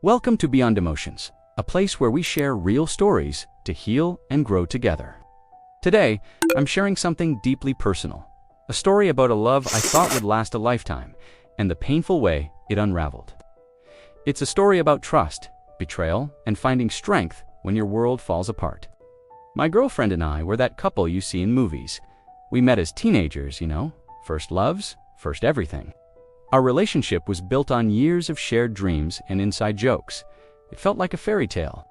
Welcome to Beyond Emotions, a place where we share real stories to heal and grow together. Today, I'm sharing something deeply personal, a story about a love I thought would last a lifetime, and the painful way it unraveled. It's a story about trust, betrayal, and finding strength when your world falls apart. My girlfriend and I were that couple you see in movies. We met as teenagers, first loves, first everything. Our relationship was built on years of shared dreams and inside jokes. It felt like a fairy tale.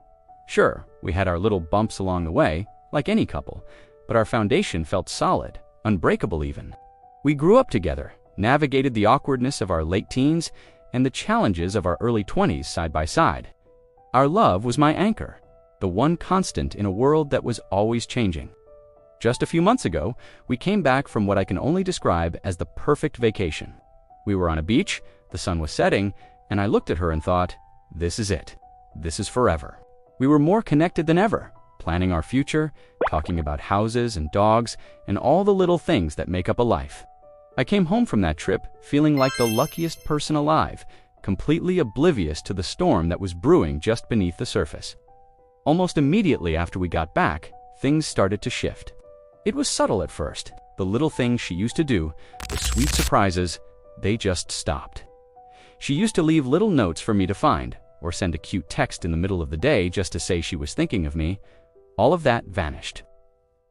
Sure, we had our little bumps along the way, like any couple, but our foundation felt solid, unbreakable even. We grew up together, navigated the awkwardness of our late teens and the challenges of our early 20s side by side. Our love was my anchor, the one constant in a world that was always changing. Just a few months ago, we came back from what I can only describe as the perfect vacation. We were on a beach, the sun was setting, and I looked at her and thought, this is it. This is forever. We were more connected than ever, planning our future, talking about houses and dogs, and all the little things that make up a life. I came home from that trip feeling like the luckiest person alive, completely oblivious to the storm that was brewing just beneath the surface. Almost immediately after we got back, things started to shift. It was subtle at first. The little things she used to do, the sweet surprises, they just stopped. She used to leave little notes for me to find, or send a cute text in the middle of the day just to say she was thinking of me. All of that vanished.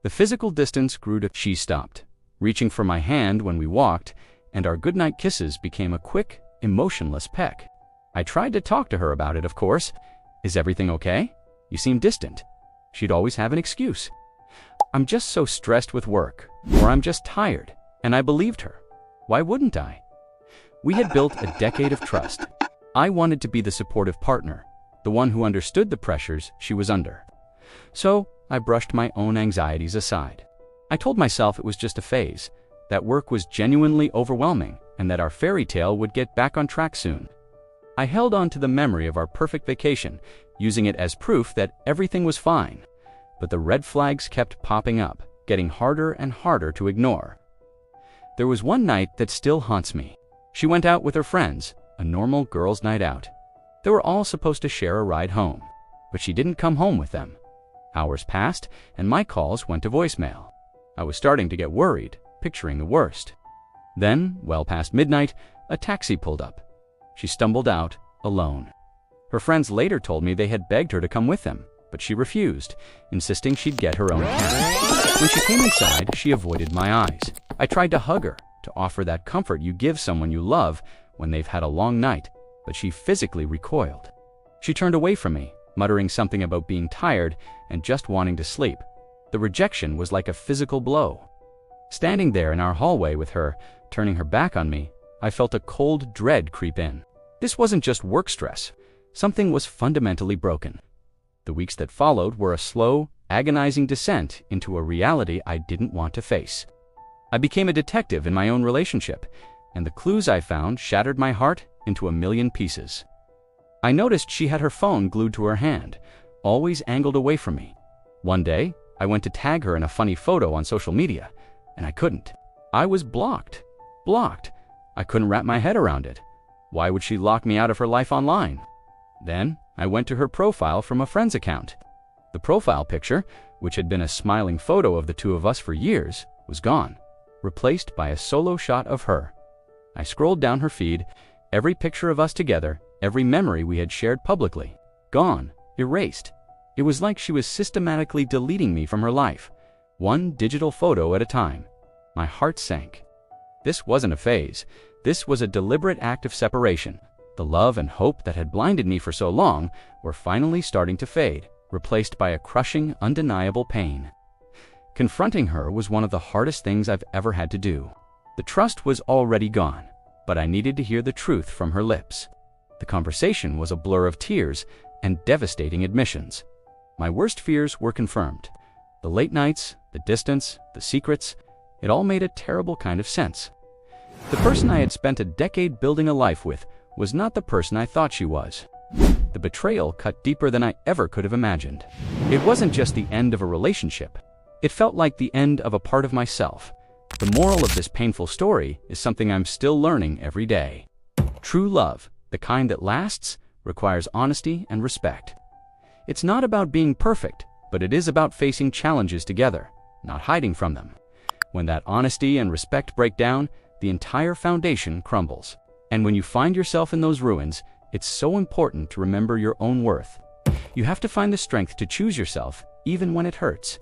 The physical distance grew to she stopped, reaching for my hand when we walked, and our goodnight kisses became a quick, emotionless peck. I tried to talk to her about it, of course. Is everything okay? You seem distant. She'd always have an excuse. I'm just so stressed with work, or I'm just tired, and I believed her. Why wouldn't I? We had built a decade of trust. I wanted to be the supportive partner, the one who understood the pressures she was under. So I brushed my own anxieties aside. I told myself it was just a phase, that work was genuinely overwhelming, and that our fairy tale would get back on track soon. I held on to the memory of our perfect vacation, using it as proof that everything was fine. But the red flags kept popping up, getting harder and harder to ignore. There was one night that still haunts me. She went out with her friends, a normal girls' night out. They were all supposed to share a ride home, but she didn't come home with them. Hours passed, and my calls went to voicemail. I was starting to get worried, picturing the worst. Then, well past midnight, a taxi pulled up. She stumbled out, alone. Her friends later told me they had begged her to come with them, but she refused, insisting she'd get her own cab. When she came inside, she avoided my eyes. I tried to hug her, to offer that comfort you give someone you love when they've had a long night, but she physically recoiled. She turned away from me, muttering something about being tired and just wanting to sleep. The rejection was like a physical blow. Standing there in our hallway with her, turning her back on me, I felt a cold dread creep in. This wasn't just work stress. Something was fundamentally broken. The weeks that followed were a slow, agonizing descent into a reality I didn't want to face. I became a detective in my own relationship, and the clues I found shattered my heart into a million pieces. I noticed she had her phone glued to her hand, always angled away from me. One day, I went to tag her in a funny photo on social media, and I couldn't. I was blocked. Blocked. I couldn't wrap my head around it. Why would she lock me out of her life online? Then, I went to her profile from a friend's account. The profile picture, which had been a smiling photo of the two of us for years, was gone, replaced by a solo shot of her. I scrolled down her feed, every picture of us together, every memory we had shared publicly. Gone, erased. It was like she was systematically deleting me from her life, one digital photo at a time. My heart sank. This wasn't a phase. This was a deliberate act of separation. The love and hope that had blinded me for so long were finally starting to fade, replaced by a crushing, undeniable pain. Confronting her was one of the hardest things I've ever had to do. The trust was already gone, but I needed to hear the truth from her lips. The conversation was a blur of tears and devastating admissions. My worst fears were confirmed. The late nights, the distance, the secrets, it all made a terrible kind of sense. The person I had spent a decade building a life with was not the person I thought she was. The betrayal cut deeper than I ever could have imagined. It wasn't just the end of a relationship. It felt like the end of a part of myself. The moral of this painful story is something I'm still learning every day. True love, the kind that lasts, requires honesty and respect. It's not about being perfect, but it is about facing challenges together, not hiding from them. When that honesty and respect break down, the entire foundation crumbles. And when you find yourself in those ruins, it's so important to remember your own worth. You have to find the strength to choose yourself, even when it hurts.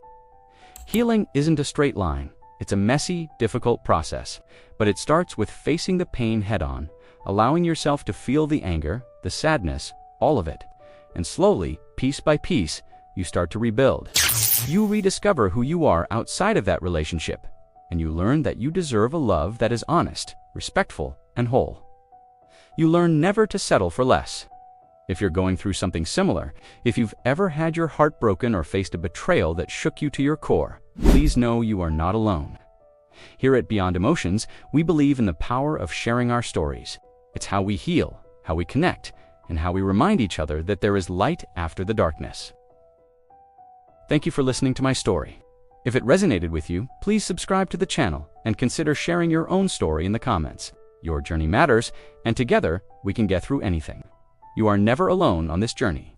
Healing isn't a straight line. It's a messy, difficult process, but it starts with facing the pain head-on, allowing yourself to feel the anger, the sadness, all of it. And slowly, piece by piece, you start to rebuild. You rediscover who you are outside of that relationship, and you learn that you deserve a love that is honest, respectful, and whole. You learn never to settle for less. If you're going through something similar, if you've ever had your heart broken or faced a betrayal that shook you to your core, please know you are not alone. Here at Beyond Emotions, we believe in the power of sharing our stories. It's how we heal, how we connect, and how we remind each other that there is light after the darkness. Thank you for listening to my story. If it resonated with you, please subscribe to the channel and consider sharing your own story in the comments. Your journey matters, and together we can get through anything. You are never alone on this journey.